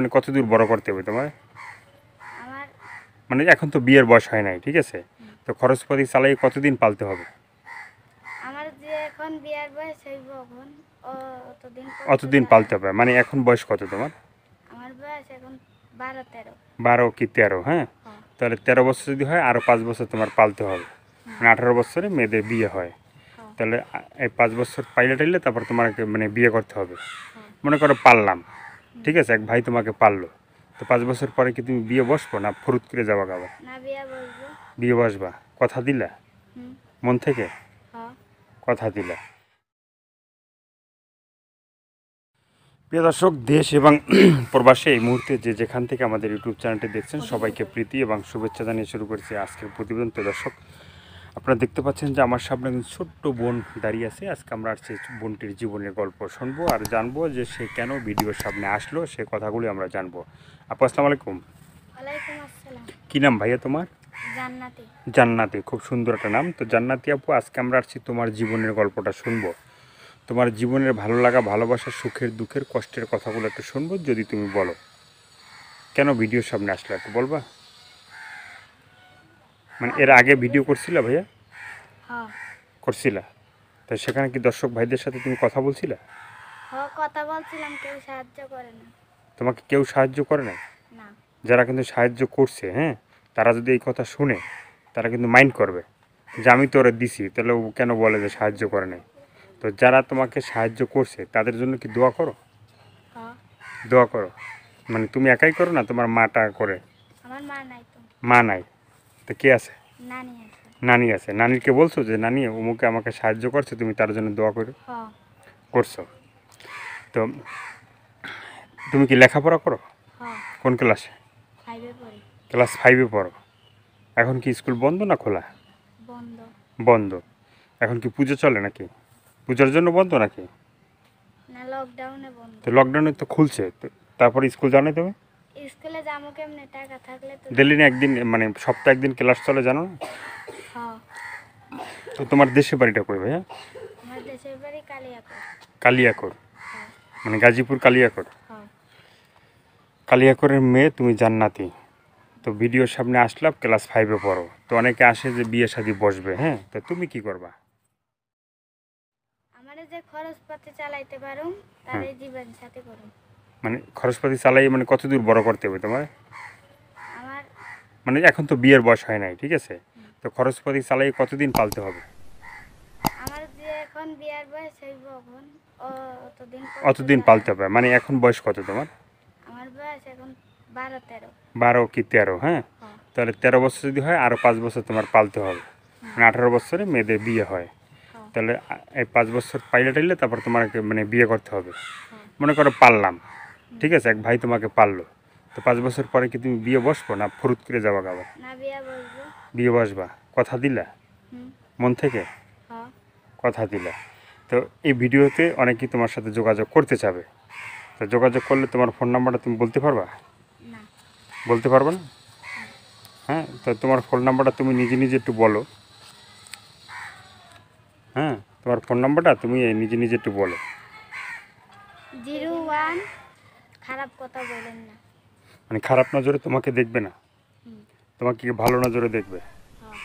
মানে কত দূর বড় করতে হবে তোমার? আমার মানে এখন তো বিয়ের বয়স হয় নাই, ঠিক আছে? তো খরচপাতি চালাই কতদিন পালতে হবে? আমার যে এখন বিয়ার বয়স হইব এখন অতদিন অতদিন পালতে হবে, মানে এখন বয়স কত তোমার? আমার বয়স এখন 12-13। 12 কি 13? হ্যাঁ, হ্যাঁ, তাহলে 13 বছর যদি হয় আরও 5 বছর তোমার পালতে হবে। হ্যাঁ, মানে 18 বছরে মেয়েদের বিয়ে হয়। হ্যাঁ, তাহলে এই 5 বছর পাইলে টাইলে তারপর তোমাকে মানে বিয়ে করতে হবে। হ্যাঁ। মনে করো পারলাম, ঠিক আছে, এক ভাই তোমাকে পারলো, তো 5 বছর পরে কি তুমি বিয়ে বসবো না ফুরুত করে যাবা গাবা? না বিয়া বসবো। বিয়ে বসবা, কথা দিলা? হুম। মন থেকে হ্যাঁ। কথা দিলা? প্রিয় দর্শক, দেশ এবং প্রবাসে এই মুহূর্তে যে যেখান থেকে আমাদের ইউটিউব চ্যানেলটি দেখছেন সবাইকে প্রীতি এবং শুভেচ্ছা জানিয়ে শুরু করছি আজকের প্রতিবেদন। তো দর্শক, আপনারা দেখতে পাচ্ছেন যে আমার সামনে একজন ছোট্ট বোন দাঁড়িয়ে আছে। আজকে আমরা সেই বোনটির জীবনের গল্প শুনবো আর জানবো যে সে কেন ভিডিওর সামনে আসলো, সে কথাগুলি আমরা জানবো। আপু আসসালামু আলাইকুম। ওয়ালাইকুম আসসালাম। কী নাম ভাইয়া তোমার? জান্নাতি। জান্নাতি, খুব সুন্দর একটা নাম। তো জান্নাতি আপু, আজকে আমরা আসছি তোমার জীবনের গল্পটা শুনবো। তোমার জীবনের ভালো লাগা, ভালোবাসা, সুখের দুঃখের কষ্টের কথাগুলো একটু শুনবো। যদি তুমি বলো কেন ভিডিওর সামনে আসলে একটু বলবা? মানে এর আগে ভিডিও করছিলা ভাইয়া? হ্যাঁ, করছিলা? তো সেখানে কি দর্শক ভাইদের সাথে তুমি কথা বলছিলা? হ্যাঁ, কথা বলছিলাম, কেউ সাহায্য করে না। তোমাকে কেউ সাহায্য করে না? না। যারা কিন্তু সাহায্য করছে, হ্যাঁ, তারা যদি এই কথা শুনে তারা কিন্তু মাইন্ড করবে যে আমি তো ওরা দিছি, তাহলে ও কেন বলে যে সাহায্য করে নাই? তো যারা তোমাকে সাহায্য করছে তাদের জন্য কি দোয়া করো? হ্যাঁ। দোয়া করো? মানে তুমি একাই করো না তোমার মাটা করে? আমার মা নাই তো। মা নাই, তো কে আছে? নানি আছে। নানি আছে। নানিকে বলছো যে নানি অমুকে আমাকে সাহায্য করছে, তুমি তার জন্য দোয়া করো? হ্যাঁ। করছো? তো তুমি কি লেখাপড়া করো? হ্যাঁ। কোন ক্লাসে? 5-এ পড়ি। ক্লাস 5-এ পড়ো। এখন কি স্কুল বন্ধ না খোলা? বন্ধ। বন্ধ। এখন কি পুজো চলে নাকি? পূজার জন্য বন্ধ নাকি? না, লকডাউনে বন্ধ। তো লকডাউনে তো খুলছে, তো তারপরে স্কুল জানো তুমি? স্কুলে যাবো কেমনে? টাকা থাকলে তো। ডেলি না একদিন, মানে সপ্তাহে একদিন ক্লাস চলে, জানো না? হ্যাঁ। তো তোমার দেশের বাড়িটা কই ভাইয়া? আমার দেশের বাড়ি কালিয়াকৈর। কালিয়াকৈর, হ্যাঁ। মানে গাজীপুর কালিয়াকৈর। হ্যাঁ। কালিয়াকৈরের মেয়ে তুমি জান্নাতি। তো ভিডিওর সামনে আসলাম, ক্লাস 5-এ পড়ো। তো অনেকে আসে যে বিয়ে শাদী বসবে, হ্যাঁ, তো তুমি কি করবা? আমারে যে খরচপাতি চালাইতে পারুম তারে জীবন সাথী করুম। মানে খরচপাতি চালাই মানে কত দূর বড় করতে হবে তোমার? আমার মানে এখন তো বিয়ের বয়স হয় নাই, ঠিক আছে? তো খরচপাতি চালাই কতদিন পালতে হবে? আমার যে এখন বিয়ার বয়স হইব এখন অতদিন অতদিন পালতে হবে, মানে এখন বয়স কত তোমার? আমার বয়স এখন 12-13। 12 কি 13? হ্যাঁ, হ্যাঁ, তাহলে 13 বছর যদি হয় আরও 5 বছর তোমার পালতে হবে। মানে 18 বছরে মেয়েদের বিয়ে হয়। হ্যাঁ, তাহলে এই 5 বছর পাইলে টাইলে তারপর তোমাকে মানে বিয়ে করতে হবে। হ্যাঁ। মনে করো পারলাম, ঠিক আছে, এক ভাই তোমাকে পারলো, তো 5 বছর পরে কি তুমি বিয়ে বসবো না ফুরুত করে যাবা গাবা? না বিয়া বসবো। বিয়ে বসবা, কথা দিলা? হুম। মন থেকে হ্যাঁ। কথা দিলা? তো এই ভিডিওতে অনেকেই তোমার সাথে যোগাযোগ করতে চাবে। তো যোগাযোগ করলে তোমার ফোন নাম্বারটা তুমি বলতে পারবা? না। বলতে পারবে না? হ্যাঁ, তো তোমার ফোন নাম্বারটা তুমি নিজে নিজে একটু বলো। হ্যাঁ, তোমার ফোন নাম্বারটা তুমি নিজে নিজে একটু বলো। 01। খারাপ কথা বলেন না। মানে খারাপ নজরে তোমাকে দেখবে না, হুম। তোমাকে কি ভালো নজরে দেখবে? হ্যাঁ।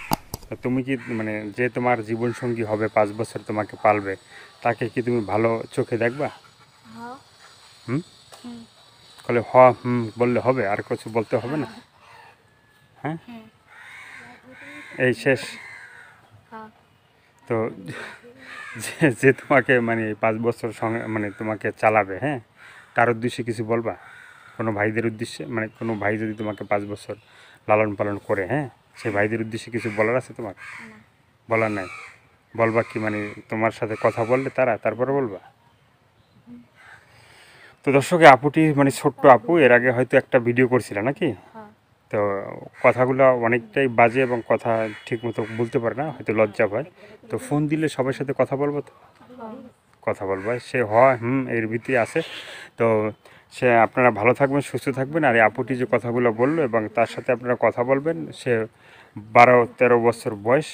তো তুমি কি মানে যে তোমার জীবনসঙ্গী হবে 5 বছর তোমাকে পালবে, তাকে কি তুমি ভালো চোখে দেখবা? হ্যাঁ। হুম, হুম। তাহলে হুম বললে হবে, আর কিছু বলতে হবে না? হ্যাঁ, হ্যাঁ। এই শেষ? হ্যাঁ। তো যে যে তোমাকে মানে 5 বছর সঙ্গে মানে তোমাকে চালাবে, হ্যাঁ, তার উদ্দেশ্যে কিছু বলবা? কোনো ভাইদের উদ্দেশ্যে, মানে কোনো ভাই যদি তোমাকে 5 বছর লালন পালন করে, হ্যাঁ, সেই ভাইদের উদ্দেশ্যে কিছু বলার আছে তোমার? না। বলার নাই? বলবা কি, মানে তোমার সাথে কথা বললে তারা তারপরে বলবা? তো দর্শক, এই আপুটি মানে ছোট্ট আপু, এর আগে হয়তো একটা ভিডিও করছিল নাকি? হ্যাঁ। তো কথাগুলো অনেকটাই বাজে এবং কথা ঠিকমতো বলতে পারে না, হয়তো লজ্জা পায়। তো ফোন দিলে সবার সাথে কথা বলবো তো? হ্যাঁ। কথা বলবো, সে হয় এর ভিতরে আছে। তো সে, আপনারা ভালো থাকবেন, সুস্থ থাকবেন। আর এই আপুটি যে কথাগুলো বললো এবং তার সাথে আপনারা কথা বলবেন, সে 12-13 বছর বয়স,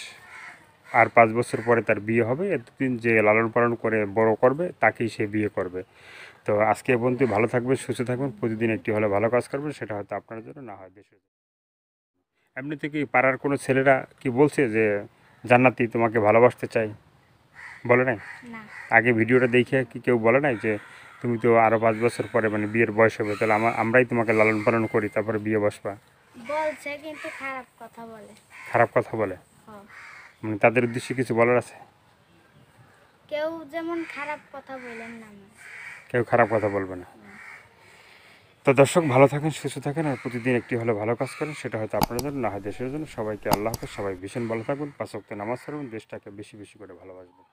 আর 5 বছর পরে তার বিয়ে হবে। এতদিন যে লালন পালন করে বড় করবে তাকেই সে বিয়ে করবে। তো আজকে এ পর্যন্ত ভালো থাকবেন, সুস্থ থাকবেন, প্রতিদিন একটি হলে ভালো কাজ করবেন, সেটা হয়তো আপনার জন্য, না হয় দেশের জন্য। এমনিতে কি পাড়ার কোনো ছেলেরা কি বলছে যে জান্নাতি তোমাকে ভালোবাসতে চাই, বলে নাই? না, আগে ভিডিওটা দেখে কি কেউ বলে নাই যে তুমি তো আরও 5 বছর পরে মানে বিয়ের বয়স হবে, তাহলে আমরাই তোমাকে লালন পালন করি, তারপরে বিয়ে বসবা? বলছে কিন্তু খারাপ কথা বলে। খারাপ কথা বলে? হ, মানে তাদের উদ্দেশ্যে কিছু বলার আছে? কেউ যেমন খারাপ কথা বলেন না আমার। কেউ খারাপ কথা বলবে না। না। তো দর্শক, ভালো থাকেন, সুস্থ থাকেন, আর প্রতিদিন একটি হলে ভালো কাজ করেন, সেটা হয়তো আপনার জন্য, না হয় দেশের জন্য। সবাইকে আল্লাহ হাফেজ, সবাই ভীষণ ভালো থাকবেন, 5 ওয়াক্ত নামাজ পড়বেন, দেশটাকে বেশি বেশি করে ভালোবাসবেন।